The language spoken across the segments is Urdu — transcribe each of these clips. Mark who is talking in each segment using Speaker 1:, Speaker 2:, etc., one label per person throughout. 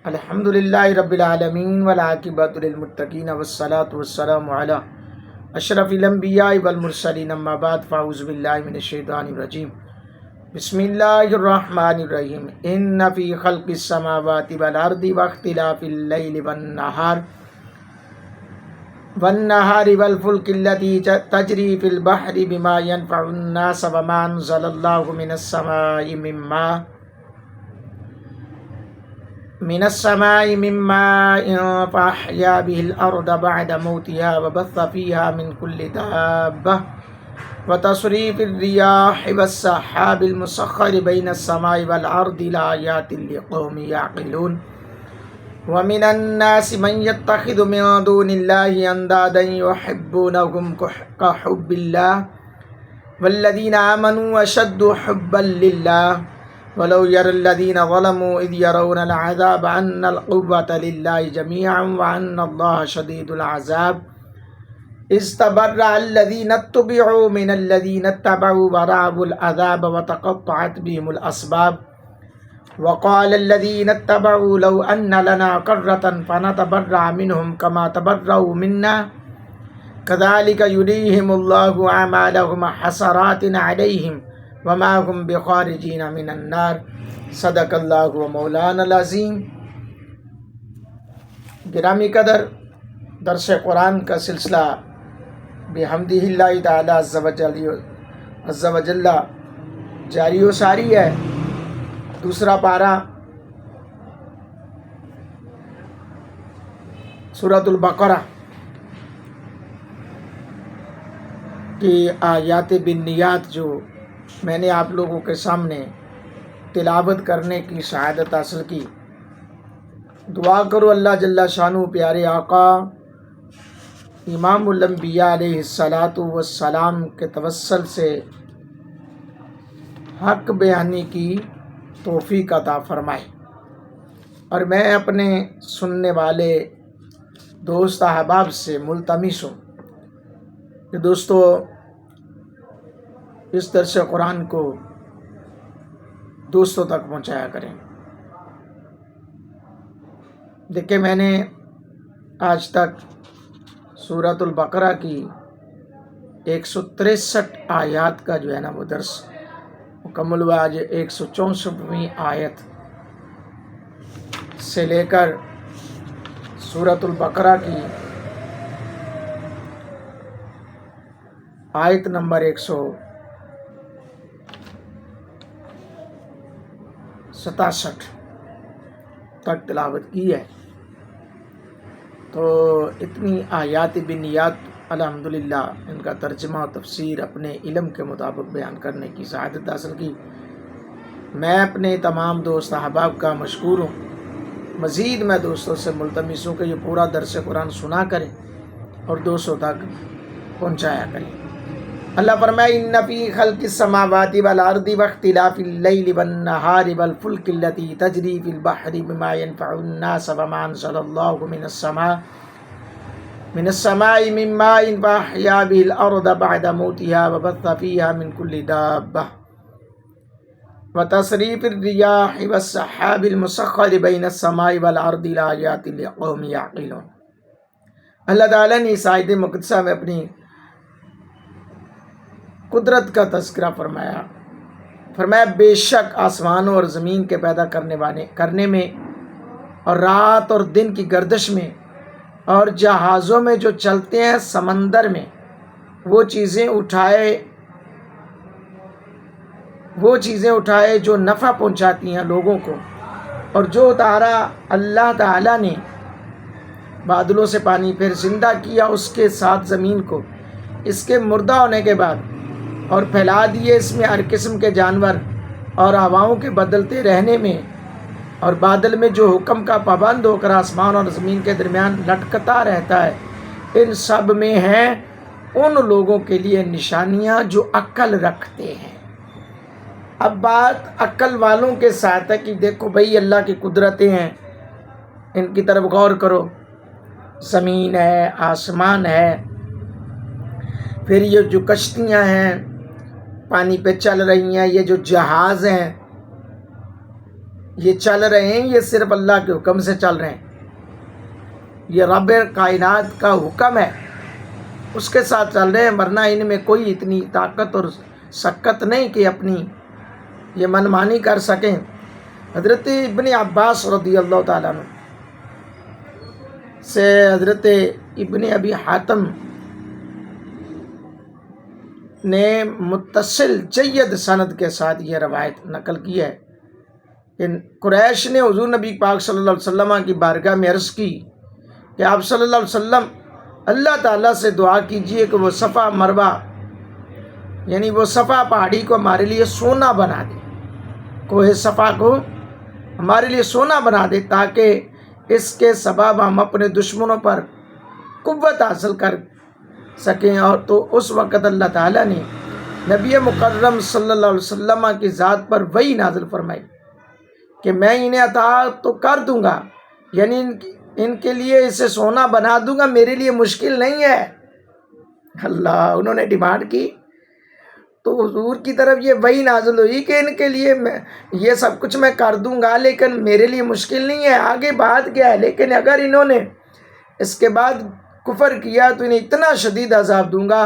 Speaker 1: الحمد للہ رب العالمین والعاقبۃ للمتقین والصلاة والسلام علی اشرف الانبیاء والمرسلین اما بعد فاعوذ باللہ من الشیطان الرجیم بسم اللہ الرحمن الرحیم ان فی خلق السماوات والارض واختلاف اللیل والنہار والفلک التي تجری فی البحر بما ينفع الناس وما انزل اللہ من السماء من ماء فأحيا به الأرض بعد موتها وبث فيها من كل دابة وتصريف الرياح والسحاب المسخر بين السماء والأرض لآيات لقوم يعقلون ومن الناس من يتخذ من دون الله أندادا يحبونهم كحب الله والذين آمنوا أشد حبا لله وَلَوْ يَرَى الَّذِينَ ظَلَمُوا إِذْ يَرَوْنَ الْعَذَابَ أَنَّ الْقُوَّةَ لِلَّهِ جَمِيعًا وَأَنَّ اللَّهَ شَدِيدُ الْعَذَابِ إِذْ تَبَرَّأَ الَّذِينَ اتُّبِعُوا مِنَ الَّذِينَ اتَّبَعُوا وَرَأَوُا الْعَذَابَ وَتَقَطَّعَتْ بِهِمُ الْأَسْبَابُ وَقَالَ الَّذِينَ اتَّبَعُوا لَوْ أَنَّ لَنَا كَرَّةً فَنَتَبَرَّأَ مِنْهُمْ كَمَا تَبَرَّأُوا مِنَّا كَذَلِكَ يُرِيهِمُ اللَّهُ أَعْمَالَهُمْ حَسَرَاتٍ عَلَيْهِمْ وما هم بخارجین من النار صدق اللہ و مولانا العظیم۔ گرامی قدر، درس قرآن کا سلسلہ بحمدہ اللہ تعالی عز و جل جاری و ساری ہے۔ دوسرا پارہ سورۃ البقرہ کی آیات بالنیات جو میں نے آپ لوگوں کے سامنے تلاوت کرنے کی سعادت حاصل کی۔ دعا کرو اللہ جل شانہ پیارے آقا امام الانبیاء علیہ السلام کے توسل سے حق بیانی کی توفیق عطا فرمائے۔ اور میں اپنے سننے والے دوست احباب سے ملتمس ہوں کہ دوستو اس درس قرآن کو دوستوں تک پہنچایا کریں۔ دیکھیں، میں نے آج تک سورۃ البقرہ کی 163 آیات کا جو ہے نا وہ درس مکمل ہوا۔ آج 164ویں آیت سے لے کر سورۃ البقرہ کی آیت نمبر 167 تک تلاوت کی ہے۔ تو اتنی آیات بنیات الحمدللہ ان کا ترجمہ و تفسیر اپنے علم کے مطابق بیان کرنے کی سعادت حاصل کی۔ میں اپنے تمام دوست احباب کا مشکور ہوں۔ مزید میں دوستوں سے ملتمس ہوں کہ یہ پورا درس قرآن سنا کریں اور دوستوں تک پہنچایا کریں۔ اللہ فرمائے ان فی خلق السماوات والارض واختلاف اللیل والنہار والفلک التي تجری فی البحر بما ينفع الناس وما انزل اللہ من السماء من ماء فاحیا به الارض بعد موتها وبث فيها من كل دابة وتصریف الرياح والسحاب المسخر بین السماء والارض لآیات لقوم یعقلون۔ اللہ تعالیٰ نے اس آیت مقدسہ میں اپنی قدرت کا تذکرہ فرمایا بے شک آسمانوں اور زمین کے پیدا کرنے میں اور رات اور دن کی گردش میں اور جہازوں میں جو چلتے ہیں سمندر میں وہ چیزیں اٹھائے جو نفع پہنچاتی ہیں لوگوں کو، اور جو اتارا اللہ تعالیٰ نے بادلوں سے پانی پھر زندہ کیا اس کے ساتھ زمین کو اس کے مردہ ہونے کے بعد، اور پھیلا دیے اس میں ہر قسم کے جانور، اور ہواؤں کے بدلتے رہنے میں اور بادل میں جو حکم کا پابند ہو کر آسمان اور زمین کے درمیان لٹکتا رہتا ہے، ان سب میں ہیں ان لوگوں کے لیے نشانیاں جو عقل رکھتے ہیں۔ اب بات عقل والوں کے ساتھ ہے کہ دیکھو بھئی اللہ کی قدرتیں ہیں، ان کی طرف غور کرو۔ زمین ہے، آسمان ہے، پھر یہ جو کشتیاں ہیں پانی پہ چل رہی ہیں، یہ جو جہاز ہیں، یہ چل رہے ہیں یہ صرف اللہ کے حکم سے چل رہے ہیں، یہ رب کائنات کا حکم ہے، اس کے ساتھ چل رہے ہیں، ورنہ ان میں کوئی اتنی طاقت اور سکت نہیں کہ اپنی یہ منمانی کر سکیں۔ حضرت ابن عباس رضی اللہ تعالیٰ عنہ سے حضرت ابن ابی حاتم نے متصل جید سند کے ساتھ یہ روایت نقل کی ہے کہ قریش نے حضور نبی پاک صلی اللہ علیہ وسلم کی بارگاہ میں عرض کی کہ آپ صلی اللہ علیہ وسلم اللہ تعالیٰ سے دعا کیجئے کہ وہ صفا مروہ یعنی وہ صفا پہاڑی کو ہمارے لیے سونا بنا دے، کوہ صفا کو ہمارے لیے سونا بنا دے، تاکہ اس کے سبب ہم اپنے دشمنوں پر قوت حاصل کر سکیں۔ اور تو اس وقت اللہ تعالیٰ نے نبی مکرم صلی اللہ علیہ وسلم کی ذات پر وحی نازل فرمائی کہ میں انہیں عطا تو کر دوں گا، یعنی ان کے لیے اسے سونا بنا دوں گا، میرے لیے مشکل نہیں ہے۔ اللہ، انہوں نے ڈیمانڈ کی تو حضور کی طرف یہ وحی نازل ہوئی کہ ان کے لیے یہ سب کچھ میں کر دوں گا، لیکن میرے لیے مشکل نہیں ہے۔ آگے بات کیا ہے، لیکن اگر انہوں نے اس کے بعد کفر کیا تو انہیں اتنا شدید عذاب دوں گا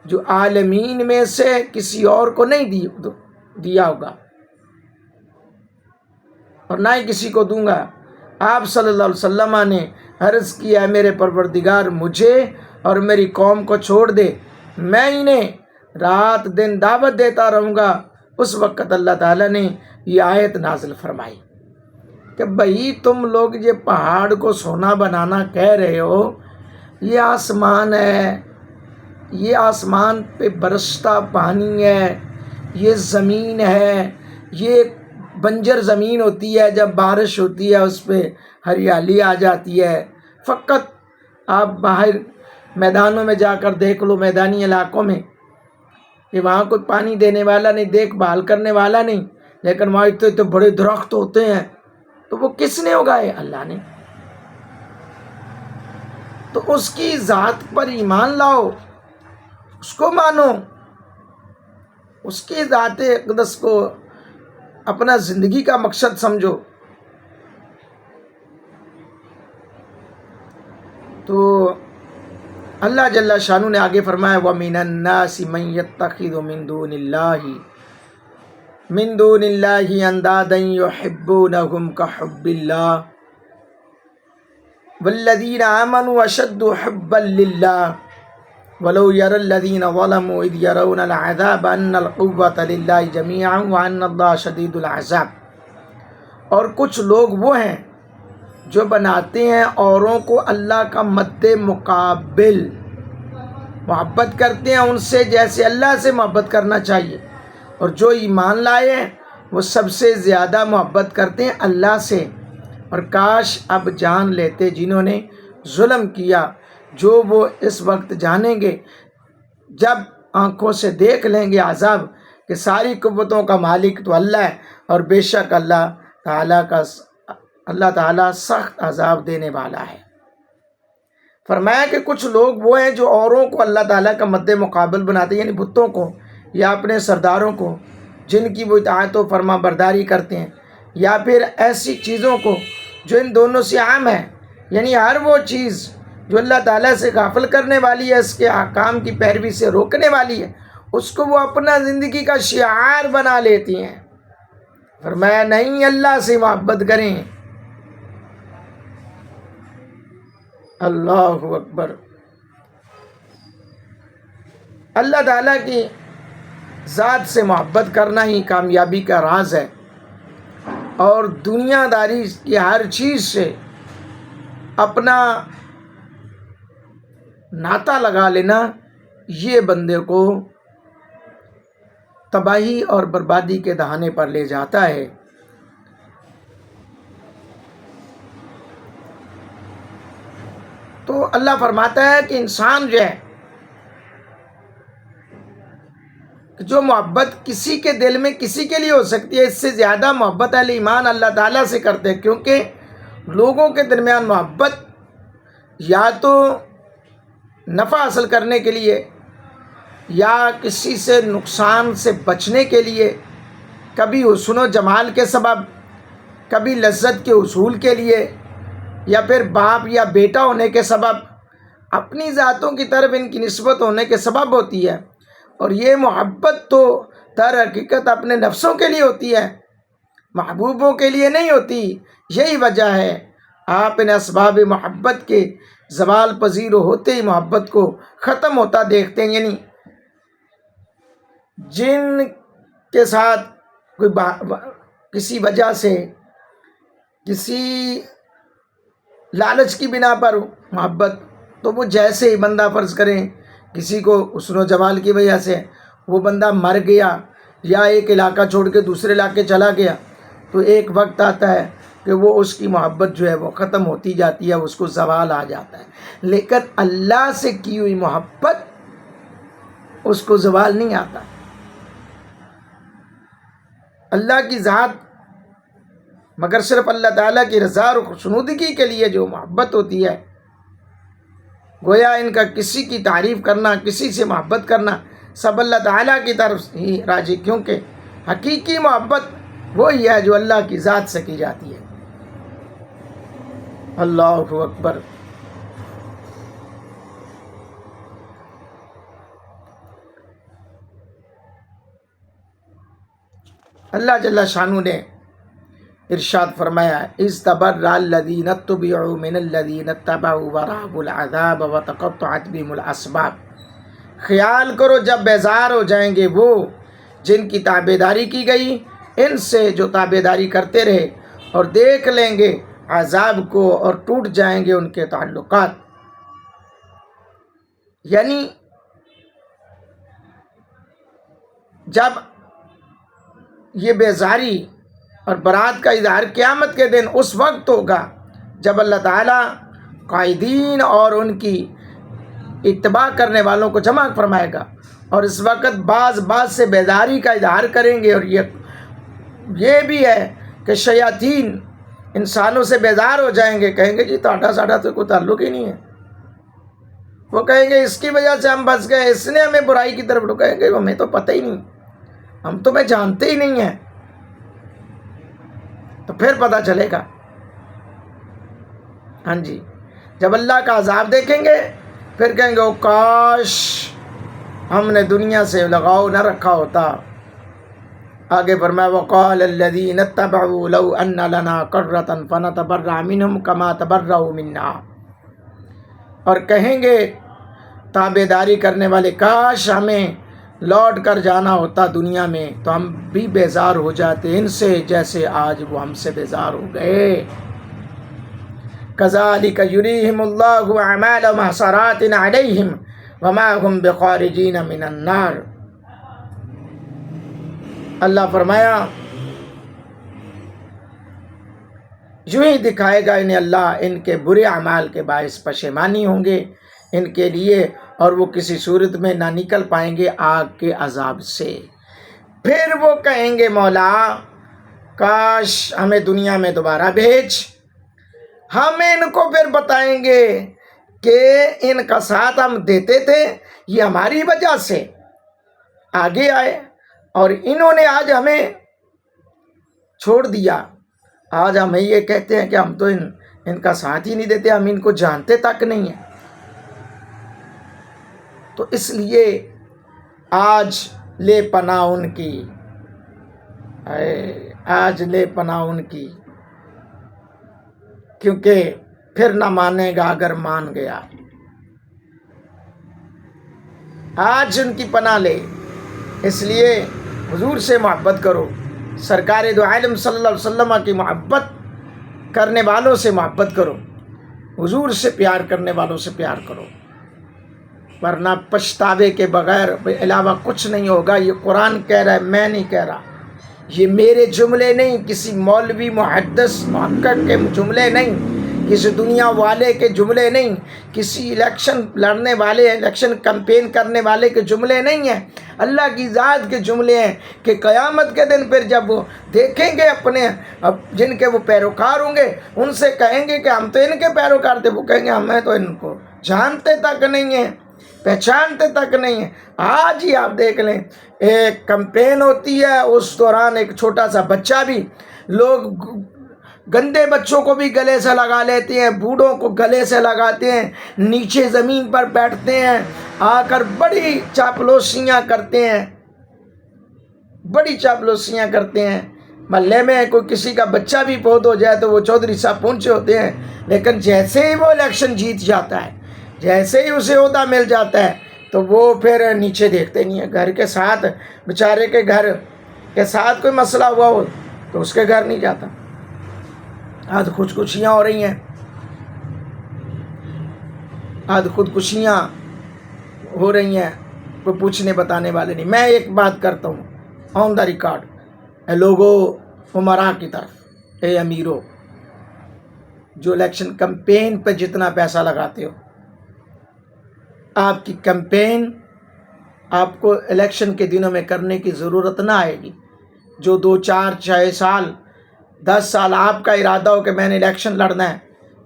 Speaker 1: جو عالمین میں سے کسی اور کو نہیں دیا ہوگا اور نہ ہی کسی کو دوں گا۔ آپ صلی اللہ علیہ وسلم نے عرض کیا، میرے پروردگار مجھے اور میری قوم کو چھوڑ دے، میں انہیں رات دن دعوت دیتا رہوں گا۔ اس وقت اللہ تعالیٰ نے یہ آیت نازل فرمائی کہ بھئی تم لوگ یہ پہاڑ کو سونا بنانا کہہ رہے ہو، یہ آسمان ہے، یہ آسمان پہ برستا پانی ہے، یہ زمین ہے، یہ بنجر زمین ہوتی ہے، جب بارش ہوتی ہے اس پہ ہریالی آ جاتی ہے۔ فقط آپ باہر میدانوں میں جا کر دیکھ لو، میدانی علاقوں میں، کہ وہاں کوئی پانی دینے والا نہیں، دیکھ بھال کرنے والا نہیں، لیکن وہاں اتنے بڑے درخت ہوتے ہیں، تو وہ کس نے اگائے؟ اللہ نے۔ تو اس کی ذات پر ایمان لاؤ، اس کو مانو، اس کی ذات اقدس کو اپنا زندگی کا مقصد سمجھو۔ تو اللہ جل شانہ نے آگے فرمایا وَمِنَ النَّاسِ مَن يَتَّخِذُ مِن دُونِ اللَّهِ أَندَادًا يُحِبُّونَهُمْ كَحُبِّ اللَّهِ وَالَّذِينَ آمَنُوا أَشَدُّ حُبًّا لِلَّهِ وَلَوْ يَرَى الَّذِينَ ظَلَمُوا إِذْ يَرَوْنَ الْعَذَابَ أَنَّ الْقُوَّةَ لِلَّهِ جَمِيعًا وَأَنَّ اللَّهَ شَدِيدُ الْعَذَابِ۔ اور کچھ لوگ وہ ہیں جو بناتے ہیں اوروں کو اللہ کا مد مقابل، محبت کرتے ہیں ان سے جیسے اللہ سے محبت کرنا چاہیے، اور جو ایمان لائے ہیں وہ سب سے زیادہ محبت کرتے ہیں اللہ سے۔ اور کاش اب جان لیتے جنہوں نے ظلم کیا، جو وہ اس وقت جانیں گے جب آنکھوں سے دیکھ لیں گے عذاب کہ ساری قوتوں کا مالک تو اللہ ہے، اور بے شک اللہ تعالیٰ سخت عذاب دینے والا ہے۔ فرمایا کہ کچھ لوگ وہ ہیں جو اوروں کو اللہ تعالیٰ کا مد مقابل بناتے ہیں، یعنی بتوں کو یا اپنے سرداروں کو جن کی وہ اطاعت و فرما برداری کرتے ہیں، یا پھر ایسی چیزوں کو جو ان دونوں سے عام ہے، یعنی ہر وہ چیز جو اللہ تعالیٰ سے غافل کرنے والی ہے، اس کے احکام کی پیروی سے روکنے والی ہے، اس کو وہ اپنا زندگی کا شعار بنا لیتی ہیں۔ فرمایا نہیں، اللہ سے محبت کریں۔ اللہ اکبر۔ اللہ تعالیٰ کی ذات سے محبت کرنا ہی کامیابی کا راز ہے، اور دنیا داری کی ہر چیز سے اپنا ناطہ لگا لینا یہ بندے کو تباہی اور بربادی کے دہانے پر لے جاتا ہے۔ تو اللہ فرماتا ہے کہ انسان جو ہے کہ جو محبت کسی کے دل میں کسی کے لیے ہو سکتی ہے، اس سے زیادہ محبت اہل ایمان اللہ تعالیٰ سے کرتے ہیں، کیونکہ لوگوں کے درمیان محبت یا تو نفع حاصل کرنے کے لیے یا کسی سے نقصان سے بچنے کے لیے، کبھی حسن و جمال کے سبب، کبھی لذت کے حصول کے لیے یا پھر باپ یا بیٹا ہونے کے سبب، اپنی ذاتوں کی طرف ان کی نسبت ہونے کے سبب ہوتی ہے، اور یہ محبت تو در حقیقت اپنے نفسوں کے لیے ہوتی ہے، محبوبوں کے لیے نہیں ہوتی۔ یہی وجہ ہے آپ ان اسباب محبت کے زوال پذیر ہوتے ہی محبت کو ختم ہوتا دیکھتے ہیں، یعنی جن کے ساتھ کوئی کسی وجہ سے، کسی لالچ کی بنا پر محبت، تو وہ جیسے ہی بندہ فرض کریں کسی کو حسن و جمال کی وجہ سے وہ بندہ مر گیا یا ایک علاقہ چھوڑ کے دوسرے علاقے چلا گیا، تو ایک وقت آتا ہے کہ وہ اس کی محبت جو ہے وہ ختم ہوتی جاتی ہے، اس کو زوال آ جاتا ہے۔ لیکن اللہ سے کی ہوئی محبت اس کو زوال نہیں آتا۔ اللہ کی ذات مگر صرف اللہ تعالیٰ کی رضا اور خوشنودگی کے لیے جو محبت ہوتی ہے، گویا ان کا کسی کی تعریف کرنا، کسی سے محبت کرنا سب اللہ تعالیٰ کی طرف ہی راجی، کیونکہ حقیقی محبت وہی ہے جو اللہ کی ذات سے کی جاتی ہے۔ اللہ اکبر۔ اللہ جل شانہ نے ارشاد فرمایا، استبرأ الذین اتبعوا من الذین اتبعوا ورأوا العذاب وتقطعت بهم الاسباب۔ خیال کرو جب بیزار ہو جائیں گے وہ جن کی تابعداری کی گئی ان سے جو تابعداری کرتے رہے، اور دیکھ لیں گے عذاب کو اور ٹوٹ جائیں گے ان کے تعلقات۔ یعنی جب یہ بیزاری اور برات کا اظہار قیامت کے دن اس وقت ہوگا جب اللہ تعالیٰ قائدین اور ان کی اتباع کرنے والوں کو جمع فرمائے گا، اور اس وقت بعض سے بیداری کا اظہار کریں گے، اور یہ بھی ہے کہ شیاطین انسانوں سے بیزار ہو جائیں گے، کہیں گے جی تاڑا ساڑا تو کوئی تعلق ہی نہیں ہے، وہ کہیں گے اس کی وجہ سے ہم بچ گئے، اس نے ہمیں برائی کی طرف کہیں گے ہمیں تو پتہ ہی نہیں، ہم تمہیں جانتے ہی نہیں ہیں۔ تو پھر پتہ چلے گا، ہاں جی، جب اللہ کا عذاب دیکھیں گے پھر کہیں گے او کاش ہم نے دنیا سے لگاؤ نہ رکھا ہوتا۔ آگے فرمایا وقال الذین اتبعوا لو ان لنا کرۃ فنتبرأ منہم کما تبرؤوا منا، اور کہیں گے تابعداری کرنے والے کاش ہمیں لوٹ کر جانا ہوتا دنیا میں تو ہم بھی بیزار ہو جاتے ان سے جیسے آج وہ ہم سے بیزار ہو گئے۔ کذالک یریہم اللہ اعمالہم حسرات علیہم وما ہم بخارجین من النار۔ اللہ فرمایا یوں ہی دکھائے گا انہیں اللہ ان کے برے اعمال کے باعث پشیمانی ہوں گے ان کے لیے، اور وہ کسی صورت میں نہ نکل پائیں گے آگ کے عذاب سے۔ پھر وہ کہیں گے مولا کاش ہمیں دنیا میں دوبارہ بھیج، ہم ان کو پھر بتائیں گے کہ ان کا ساتھ ہم دیتے تھے، یہ ہماری وجہ سے آگے آئے اور انہوں نے آج ہمیں چھوڑ دیا۔ آج ہمیں یہ کہتے ہیں کہ ہم تو ان کا ساتھ ہی نہیں دیتے، ہم ان کو جانتے تک نہیں ہیں۔ تو اس لیے آج لے پناہ ان کی، آج لے پناہ ان کی، کیونکہ پھر نہ مانے گا اگر مان گیا۔ آج ان کی پناہ لے، اس لیے حضور سے محبت کرو، سرکار دو عالم صلی اللہ علیہ وسلم کی محبت کرنے والوں سے محبت کرو، حضور سے پیار کرنے والوں سے پیار کرو، ورنہ پچھتاوے کے بغیر علاوہ کچھ نہیں ہوگا۔ یہ قرآن کہہ رہا ہے، میں نہیں کہہ رہا، یہ میرے جملے نہیں، کسی مولوی محدث محقق کے جملے نہیں، کسی دنیا والے کے جملے نہیں، کسی الیکشن لڑنے والے، الیکشن کمپین کرنے والے کے جملے نہیں ہیں، اللہ کی ذات کے جملے ہیں کہ قیامت کے دن پھر جب وہ دیکھیں گے اپنے جن کے وہ پیروکار ہوں گے ان سے کہیں گے کہ ہم تو ان کے پیروکار تھے، وہ کہیں گے ہمیں تو ان کو جانتے تک نہیں ہیں، پہچانتے تک نہیں ہیں۔ آج ہی آپ دیکھ لیں ایک کمپین ہوتی ہے، اس دوران ایک چھوٹا سا بچہ بھی لوگ گندے بچوں کو بھی گلے سے لگا لیتے ہیں، بوڑھوں کو گلے سے لگاتے ہیں، نیچے زمین پر بیٹھتے ہیں، آ کر بڑی چاپلوسیاں کرتے ہیں، بڑی چاپلوسیاں کرتے ہیں۔ محلے میں کوئی کسی کا بچہ بھی فوت ہو جائے تو وہ چودھری صاحب پہنچے ہوتے ہیں، لیکن جیسے ہی وہ الیکشن جیت جاتا ہے، جیسے ہی اسے عہدہ مل جاتا ہے تو وہ پھر نیچے دیکھتے نہیں ہیں۔ گھر کے ساتھ، بیچارے کے گھر کے ساتھ کوئی مسئلہ ہوا ہو تو اس کے گھر نہیں جاتا۔ آج خودکشیاں ہو رہی ہیں، آج خودکشیاں ہو رہی ہیں، کوئی پوچھنے بتانے والے نہیں۔ میں ایک بات کرتا ہوں آن دا ریکارڈ، اے لوگوں، عمراء کی طرف، اے امیروں، جو الیکشن کمپین پہ جتنا پیسہ لگاتے ہو، آپ کی کمپین آپ کو الیکشن کے دنوں میں کرنے کی ضرورت نہ آئے گی۔ جو 2 4 6 سال 10 سال آپ کا ارادہ ہو کہ میں نے الیکشن لڑنا ہے،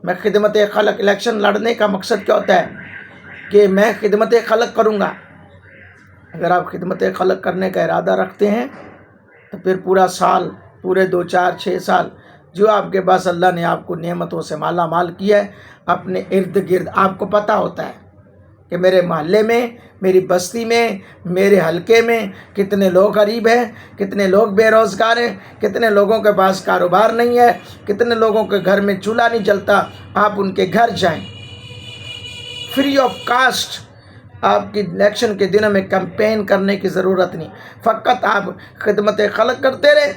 Speaker 1: میں خدمت خلق، الیکشن لڑنے کا مقصد کیا ہوتا ہے کہ میں خدمت خلق کروں گا۔ اگر آپ خدمت خلق کرنے کا ارادہ رکھتے ہیں تو پھر پورا سال، پورے 2 4 6 سال جو آپ کے پاس اللہ نے آپ کو نعمتوں سے مالا مال کیا ہے، اپنے ارد گرد آپ کو پتہ ہوتا ہے کہ میرے محلے میں، میری بستی میں، میرے حلقے میں کتنے لوگ غریب ہیں، کتنے لوگ بے روزگار ہیں، کتنے لوگوں کے پاس کاروبار نہیں ہے، کتنے لوگوں کے گھر میں چولہا نہیں جلتا۔ آپ ان کے گھر جائیں، فری آف کاسٹ۔ آپ کی الیکشن کے دنوں میں کمپین کرنے کی ضرورت نہیں، فقط آپ خدمت خلق کرتے رہے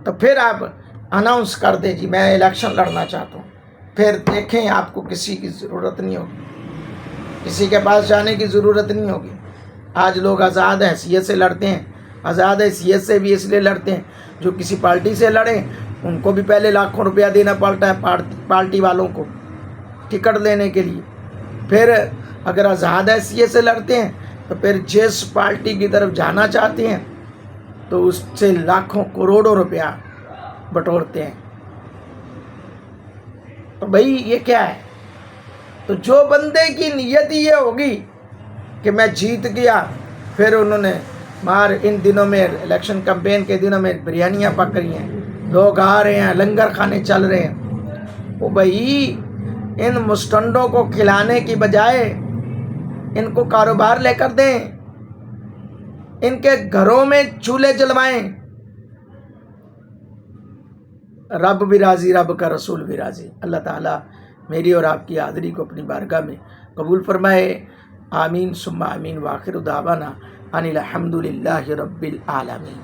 Speaker 1: تو پھر آپ اناؤنس کر دیں جی میں الیکشن لڑنا چاہتا ہوں، پھر دیکھیں آپ کو کسی کی ضرورت نہیں ہوگی، کسی کے پاس جانے کی ضرورت نہیں ہوگی۔ آج لوگ آزاد حیثیت سے لڑتے ہیں، آزاد حیثیت سے بھی اس لیے لڑتے ہیں جو کسی پارٹی سے لڑیں ان کو بھی پہلے لاکھوں روپیہ دینا پڑتا ہے پارٹی والوں کو ٹکٹ لینے کے لیے۔ پھر اگر آزاد حیثیت سے لڑتے ہیں تو پھر جس پارٹی کی طرف جانا چاہتے ہیں تو اس سے لاکھوں کروڑوں روپیہ بٹورتے ہیں۔ تو بھائی یہ کیا ہے؟ تو جو بندے کی نیت یہ ہوگی کہ میں جیت گیا، پھر انہوں نے ان دنوں میں الیکشن کمپین کے دنوں میں بریانیاں پک رہی ہیں، لوگ آ رہے ہیں، لنگر کھانے چل رہے ہیں۔ وہ بھائی ان مسٹنڈوں کو کھلانے کی بجائے ان کو کاروبار لے کر دیں، ان کے گھروں میں چولہے جلوائیں۔ رب بھی راضی، رب کا رسول بھی راضی۔ اللہ تعالیٰ میری اور آپ کی حاضری کو اپنی بارگاہ میں قبول فرمائے۔ آمین ثم آمین، وآخر دعوانا ان الحمد للہ رب العالمین۔